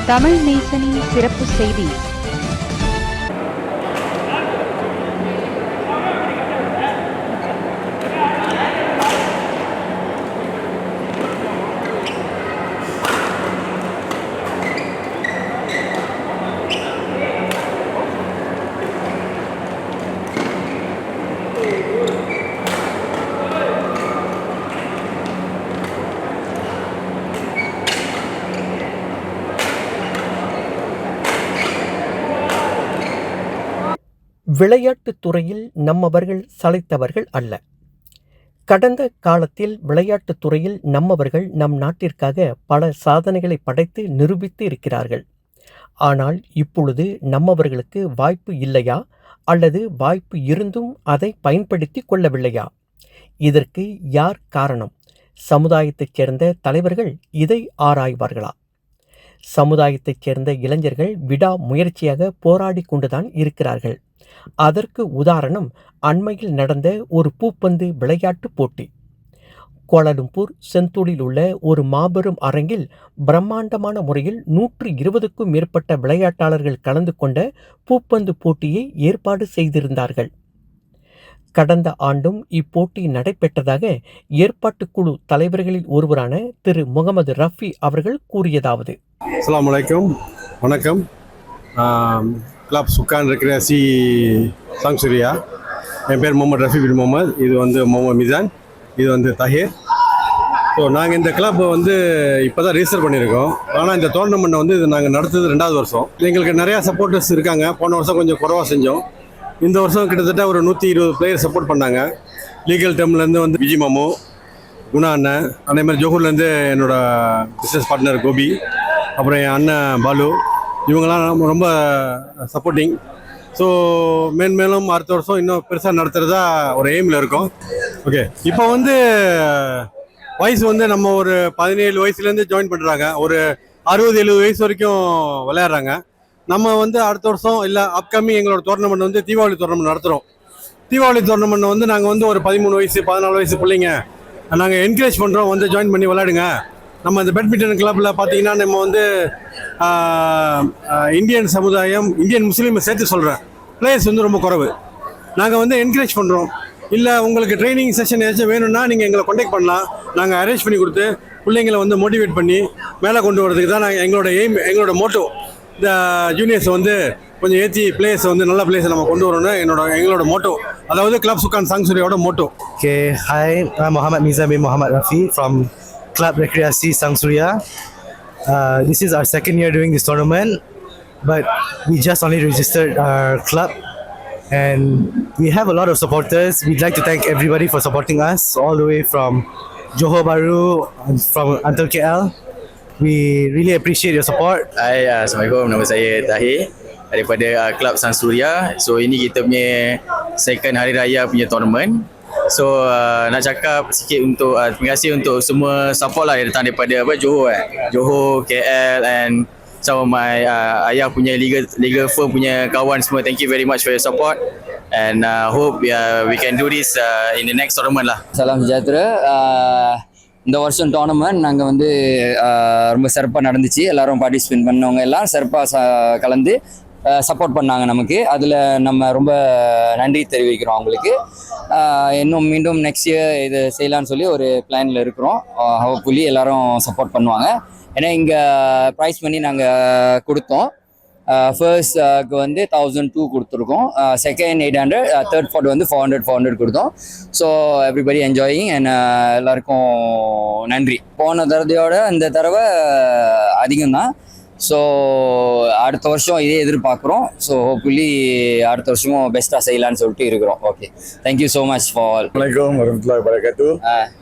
தமிழ் நேசனின் சிறப்பு செய்தி. விளையாட்டுத் துறையில் நம்மவர்கள் சளைத்தவர்கள் அல்ல. கடந்த காலத்தில் விளையாட்டுத் துறையில் நம்மவர்கள் நம் நாட்டிற்காக பல சாதனைகளை படைத்து நிரூபித்து இருக்கிறார்கள். ஆனால் இப்பொழுது நம்மவர்களுக்கு வாய்ப்பு இல்லையா அல்லது வாய்ப்பு இருந்தும் அதை பயன்படுத்தி கொள்ளவில்லையா? இதற்கு யார் காரணம்? சமுதாயத்தைச் சேர்ந்த தலைவர்கள் இதை ஆராய்வார்களா? சமுதாயத்தைச் சேர்ந்த இளைஞர்கள் விடா முயற்சியாக போராடி கொண்டுதான் இருக்கிறார்கள். அதற்கு உதாரணம் அண்மையில் நடந்த ஒரு பூப்பந்து விளையாட்டு போட்டி. கோலாலம்பூர் செந்தூரில் உள்ள ஒரு மாபெரும் அரங்கில் பிரம்மாண்டமான முறையில் 120க்கும் மேற்பட்ட விளையாட்டாளர்கள் கலந்து கொண்ட பூப்பந்து போட்டியை ஏற்பாடு செய்திருந்தார்கள். கடந்த ஆண்டும் இப்போட்டி நடைபெற்றதாக ஏற்பாட்டுக்குழு தலைவர்களில் ஒருவரான திரு முகமது ரஃபி அவர்கள் கூறியதாவது: அஸ்ஸலாமு அலைக்கும், வணக்கம். கிளப் சுக்கான் ரெக்ரியாசி சாங்சுரியா. என் பேர் முகமது ரஃபி பின் முகமது. இது முகமது மிசான். இது தஹீர். ஸோ நாங்கள் இந்த கிளப் இப்போ தான் ரிஜிஸ்டர் பண்ணியிருக்கோம். ஆனால் இந்த டோர்னமெண்ட்டை இது நாங்கள் நடத்துறது 2வது வருஷம். எங்களுக்கு நிறையா சப்போர்ட்டர்ஸ் இருக்காங்க. போன வருஷம் கொஞ்சம் குறைவாக செஞ்சோம். இந்த வருஷம் கிட்டத்தட்ட ஒரு 120 பிளேயர் சப்போர்ட் பண்ணாங்க. லீகல் டேர்ம்லேருந்து விஜி மாமு, குணா அண்ணன், அதே மாதிரி ஜோஹூர்லேருந்து என்னோட பிஸ்னஸ் பார்ட்னர் கோபி, அப்புறம் என் அண்ணன் பாலு, இவங்கெல்லாம் ரொம்ப சப்போர்ட்டிங். ஸோ மேன்மேலும் அடுத்த வருஷம் இன்னும் பெருசாக நடத்துகிறதா ஒரு எய்மில் இருக்கும். ஓகே, இப்போ வயசு நம்ம ஒரு 17 வயசுலேருந்து ஜாயின் பண்ணுறாங்க. ஒரு 60-70 வயசு வரைக்கும் விளையாடுறாங்க. நம்ம அடுத்த வருஷம் இல்லை அப்கமிங் எங்களோட டோர்னமெண்ட் தீபாவளி டோர்னமெண்ட் நடத்துகிறோம். தீபாவளி டோர்னமெண்ட் நாங்கள் ஒரு 13 வயசு 14 வயசு பிள்ளைங்க நாங்கள் என்கரேஜ் பண்ணுறோம், ஜாயின் பண்ணி விளையாடுங்க. நம்ம இந்த பேட்மிண்டன் கிளப்பில் பார்த்தீங்கன்னா நம்ம இந்தியன் சமுதாயம், இந்தியன் முஸ்லீமை சேர்த்து சொல்கிறேன், பிளேயர்ஸ் ரொம்ப குறைவு. நாங்கள் என்கரேஜ் பண்ணுறோம். இல்லை உங்களுக்கு ட்ரைனிங் செஷன் ஏதாச்சும் வேணும்னா நீங்கள் எங்களை கான்டாக்ட் பண்ணலாம். நாங்கள் அரேஞ்ச் பண்ணி கொடுத்து பிள்ளைங்களை மோட்டிவேட் பண்ணி மேலே கொண்டு வரதுக்கு தான் நாங்கள் எங்களோட எய்ம், எங்களோட மோட்டோ. இந்த ஜூனியர்ஸ் கொஞ்சம் ஏற்றி பிளேயர்ஸ் நல்ல பிளேயர்ஸை நம்ம கொண்டு வரணும் எங்களோட மோட்டோ. அதாவது கிளப் சுக்கான் சாங்சுரியோட motto. Okay, hi, I'm Muhammad Mizan bin Muhammad Rafi from Club Rekreasi Sangsuria. This is our second year doing this tournament, but we just only registered our club and we have a lot of supporters. We'd like to thank everybody for supporting us all the way from Johor Bahru, from until KL. We really appreciate your support. Hai, Assalamualaikum. Nama saya Tahir daripada Club Sangsuria. So ini kita punya second hari raya punya tournament. So nak cakap sikit untuk terima kasih untuk semua support lah yang datang daripada Johor Johor, KL and some of my ayah punya legal firm punya kawan semua. Thank you very much for your support and hope we can do this in the next tournament lah. Salam sejahtera. இந்த வருஷம் tournament நாங்கள் ரொம்ப சிறப்பாக நடந்துச்சு. எல்லாரும் participate பண்ணவங்க எல்லாம் சிறப்பாக கலந்து சப்போர்ட் பண்ணாங்க நமக்கு. அதில் நம்ம ரொம்ப நன்றி தெரிவிக்கிறோம் அவங்களுக்கு. இன்னும் மீண்டும் நெக்ஸ்ட் இயர் இது செய்யலான்னு சொல்லி ஒரு பிளானில் இருக்கிறோம். ஹோப்ஃபுல்லி எல்லாரும் சப்போர்ட் பண்ணுவாங்க. ஏன்னா இங்கே ப்ரைஸ் பண்ணி நாங்கள் கொடுத்தோம். ஃபர்ஸ்ட்க்கு 1200 கொடுத்துருக்கோம், செகண்ட் 800, தேர்ட் ஃபோர்ட் 400 கொடுத்தோம். ஸோ எவ்ரிபடி என்ஜாயிங் அண்ட் எல்லாருக்கும் நன்றி. போன தடவையோட இந்த தடவை அதிகம்தான். ஸோ அடுத்த வருஷம் இதே எதிர்பார்க்குறோம். ஸோ ஹோப்ஃபுல்லி அடுத்த வருஷமும் பெஸ்ட்டாக செய்யலான்னு சொல்லிட்டு இருக்கிறோம். Okay, thank you so much for all. Assalamualaikum warahmatullahi wabarakatuh.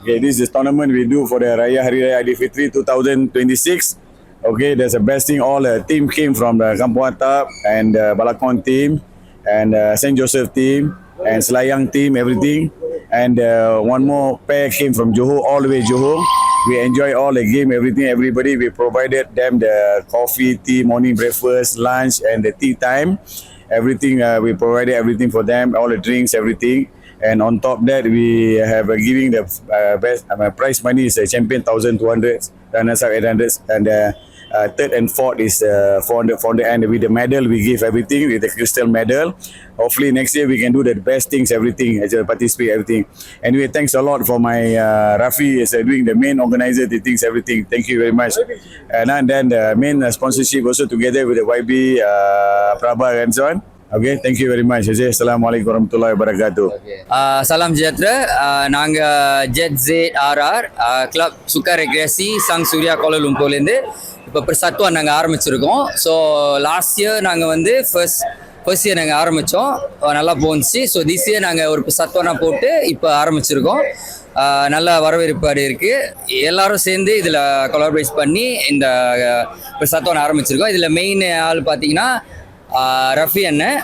Okay, this is tournament we do for the Hari Raya Aidilfitri 2026. Okay, there's a best thing. All team came from the Kampung Atap and Balakon team and St. Joseph team and Selayang team, everything. And one more pair came from Johor, all the way Johor. We enjoy all the game, everything, everybody. We provided them the coffee, tea, morning breakfast, lunch and the tea time. Everything, we provided everything for them, all the drinks, everything. And on top that, we have giving the best prize money is a champion 1,200, runners up 800, and third and fourth is for the end with the medal. We give everything with the crystal medal. Hopefully next year we can do the best things, everything, as a participate, everything. Anyway, thanks a lot for my Rafi is doing the main organizer, the things, everything. Thank you very much. And then the main sponsorship also together with the YB, Prabha and so on. Okay, thank you very much. Assalamualaikum warahmatullahi wabarakatuh. Salam sejahtera. நாங்கள் ZZRR club சுக்கா ரெக்ரியாசி Sangh Surya Cola லம்பூர்லேருந்து இப்போ பிரசத்துவம் நாங்கள் ஆரம்பிச்சிருக்கோம். So last year நாங்கள் வந்து first year நாங்கள் ஆரம்பித்தோம், நல்லா போந்துச்சு. So this year நாங்கள் ஒரு பிரசத்துவனா போட்டு இப்போ ஆரம்பிச்சிருக்கோம். நல்ல வரவேற்பாடு இருக்குது. எல்லாரும் சேர்ந்து இதில் கொலாபரேட் பண்ணி இந்த பிரசத்துவனை ஆரம்பிச்சிருக்கோம். இதில் மெயின் ஆள் பார்த்தீங்கன்னா ரஃபி அண்ணன்,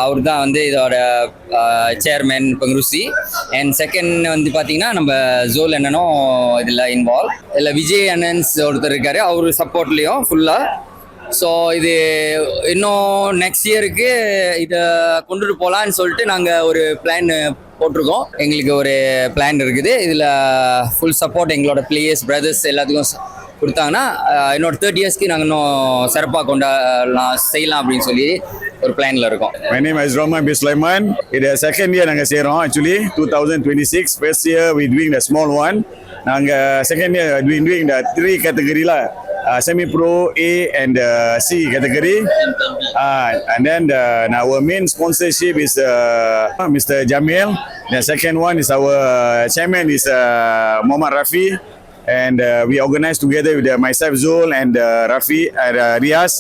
அவர் தான் வந்து இதோட சேர்மேன் பங்குருசி. அண்ட் செகண்ட் வந்து பார்த்தீங்கன்னா நம்ம ஜோல் அண்ணனும் இதில் இன்வால்வ். இதில் விஜய் அண்ணன்ஸ் ஒருத்தர் இருக்கார், அவர் சப்போர்ட்லேயும் ஃபுல்லாக. ஸோ இது இன்னும் நெக்ஸ்ட் இயருக்கு இதை கொண்டுட்டு போகலான்னு சொல்லிட்டு நாங்கள் ஒரு பிளான் போட்டிருக்கோம். எங்களுக்கு ஒரு பிளான் இருக்குது. இதில் ஃபுல் சப்போர்ட் எங்களோட பிளேயர்ஸ், பிரதர்ஸ் எல்லாத்துக்கும் கொடுத்தாங்கன்னா இன்னொரு 30 இயர்ஸ்க்கு நாங்கள் இன்னும் சிறப்பாக செய்யலாம் அப்படின்னு சொல்லி ஒரு பிளானில் இருக்கோம். My name is Rahman bin Sulaiman. It is second year நாங்கள் செய்கிறோம். Actually 2026 first year we doing the small one. நாங்கள் second year we doing the 3 category lah. Semi pro, A and C category. And then our main sponsorship is Mr. Jamil. The second one is our chairman is Muhammad Rafi. And we organized together with myself, Zul, and Rafi and Riaz.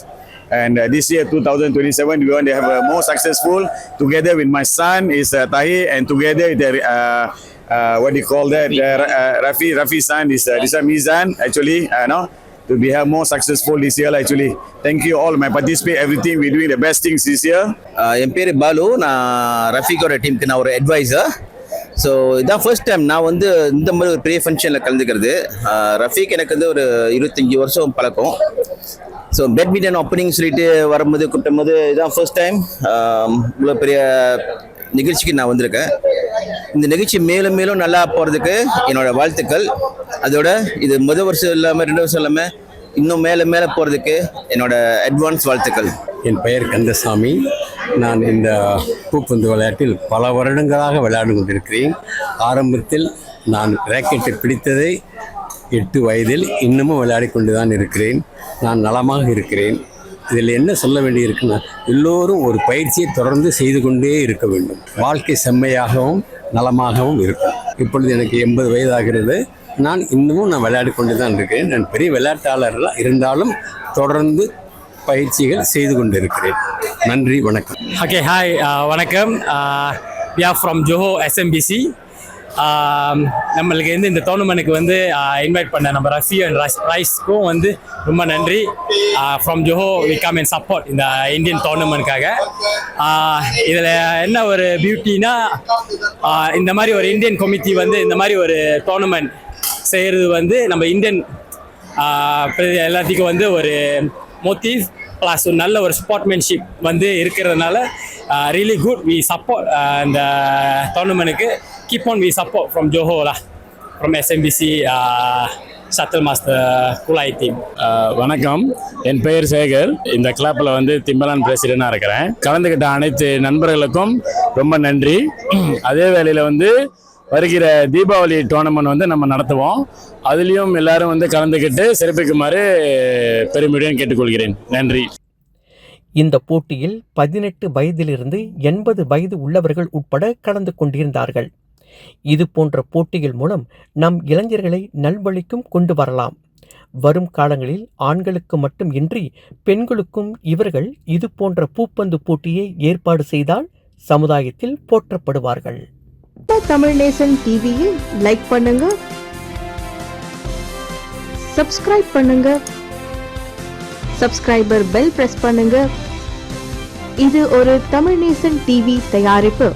And this year, 2027, we want to have a more successful. Together with my son is Tahir, and together with what do you call that? Rafi's son is Mizan. Actually, no, to be have more successful this year. Actually, thank you all. My participate everything. We doing the best things this year. என் பேர் பாலு. நான் ரஃபிகோட டீமுக்கு நான் ஒரு advisor. So இதான் first time நான் வந்து இந்த மாதிரி ஒரு பெரிய ஃபங்க்ஷனில் கலந்துக்கிறது. ரஃபீக் எனக்கு வந்து ஒரு 25 வருஷம் பழக்கம். ஸோ பேட்மிண்டன் ஓப்பனிங் சொல்லிட்டு வரும்போது கூப்பிடும்போது இதான் ஃபர்ஸ்ட் டைம் இவ்வளோ பெரிய நிகழ்ச்சிக்கு நான் வந்திருக்கேன். இந்த நிகழ்ச்சி மேலும் மேலும் நல்லா போகிறதுக்கு என்னோட வாழ்த்துக்கள். அதோட இது முதல் வருஷம் இல்லாமல் 2 வருஷம் இல்லாமல் இன்னும் மேலே மேலே போகிறதுக்கு என்னோட அட்வான்ஸ் வாழ்த்துக்கள். என் பெயர் கந்தசாமி. நான் இந்த பூப்பந்து விளையாட்டில் பல வருடங்களாக விளையாடி கொண்டிருக்கிறேன். ஆரம்பத்தில் நான் ராக்கெட்டை பிடித்ததை 8 வயதில், இன்னமும் விளையாடி கொண்டு தான் இருக்கிறேன். நான் நலமாக இருக்கிறேன். இதில் என்ன சொல்ல வேண்டியிருக்குன்னா, எல்லோரும் ஒரு பயிற்சியை தொடர்ந்து செய்து கொண்டே இருக்க வேண்டும். வாழ்க்கை செம்மையாகவும் நலமாகவும் இருக்கும். இப்பொழுது எனக்கு 80 வயதாகிறது. நான் இன்னமும் விளையாடி கொண்டு தான் இருக்கிறேன். நான் பெரிய விளையாட்டாளர்களாக இருந்தாலும் தொடர்ந்து பயிற்சிகள் செய்து கொண்டிருக்கிறேன். நன்றி, வணக்கம். Okay, hi, வணக்கம். We are from Johor SMBC. நம்மளுக்கு வந்து இந்த டோர்னமெண்ட்டுக்கு வந்து இன்வைட் பண்ண நம்ம ரஃபி அண்ட் ரைஸ்க்கும் வந்து ரொம்ப நன்றி. From Zoho we come and support இந்த இந்தியன் டோர்னமெண்ட்காக. இதில் என்ன ஒரு பியூட்டினா, இந்த மாதிரி ஒரு இந்தியன் கமிட்டி வந்து இந்த மாதிரி ஒரு டோர்னமெண்ட் செய்கிறது வந்து நம்ம இந்தியன் எல்லாத்துக்கும் வந்து ஒரு மோட்டிவ் ப்ளஸ் ஒரு நல்ல ஒரு ஸ்போர்ட்மேன்ஷிப் வந்து இருக்கிறதுனால ரியலி குட். வி சப்போர்ட் இந்த டோர்னமெண்ட்டுக்கு. Keep on we support from Johor lah, from SMBC shuttle master Kulai team. வணக்கம், என் பெயர் சேகர். இந்த கிளப்பில் வந்து திம்பலான் பிரசிடெண்டாக இருக்கிறேன். கலந்துக்கிட்ட அனைத்து நண்பர்களுக்கும் ரொம்ப நன்றி. அதே வேளையில் வந்து வருகிற தீபாவளி டோர்னமெண்ட் வந்து நம்ம நடத்துவோம். அதுலேயும் எல்லாரும் வந்து கலந்துக்கிட்டு சிறப்பிக்குமாறு பெருமையுடன் கேட்டுக்கொள்கிறேன். நன்றி. இந்த போட்டியில் 18 வயதிலிருந்து 80 வயது உள்ளவர்கள் உட்பட கலந்து கொண்டிருந்தார்கள். இது போன்ற போட்டிகள் மூலம் நம் இளைஞர்களை நல்வழிக்கும் கொண்டு வரலாம். வரும் காலங்களில் ஆண்களுக்கு மட்டும் இன்றி பெண்களுக்கும் இவர்கள் இது போன்ற பூப்பந்து போட்டியை ஏற்பாடு செய்தால் சமுதாயத்தில் போற்றப்படுவார்கள். தமிழ் நேசன் டிவியில் லைக் பண்ணுங்க, சப்ஸ்கிரைப் பண்ணுங்க, சப்ஸ்கிரைபர் பெல் பிரஸ் பண்ணுங்க. இது ஒரு தமிழ் நேசன் டிவி தயாரிப்பு.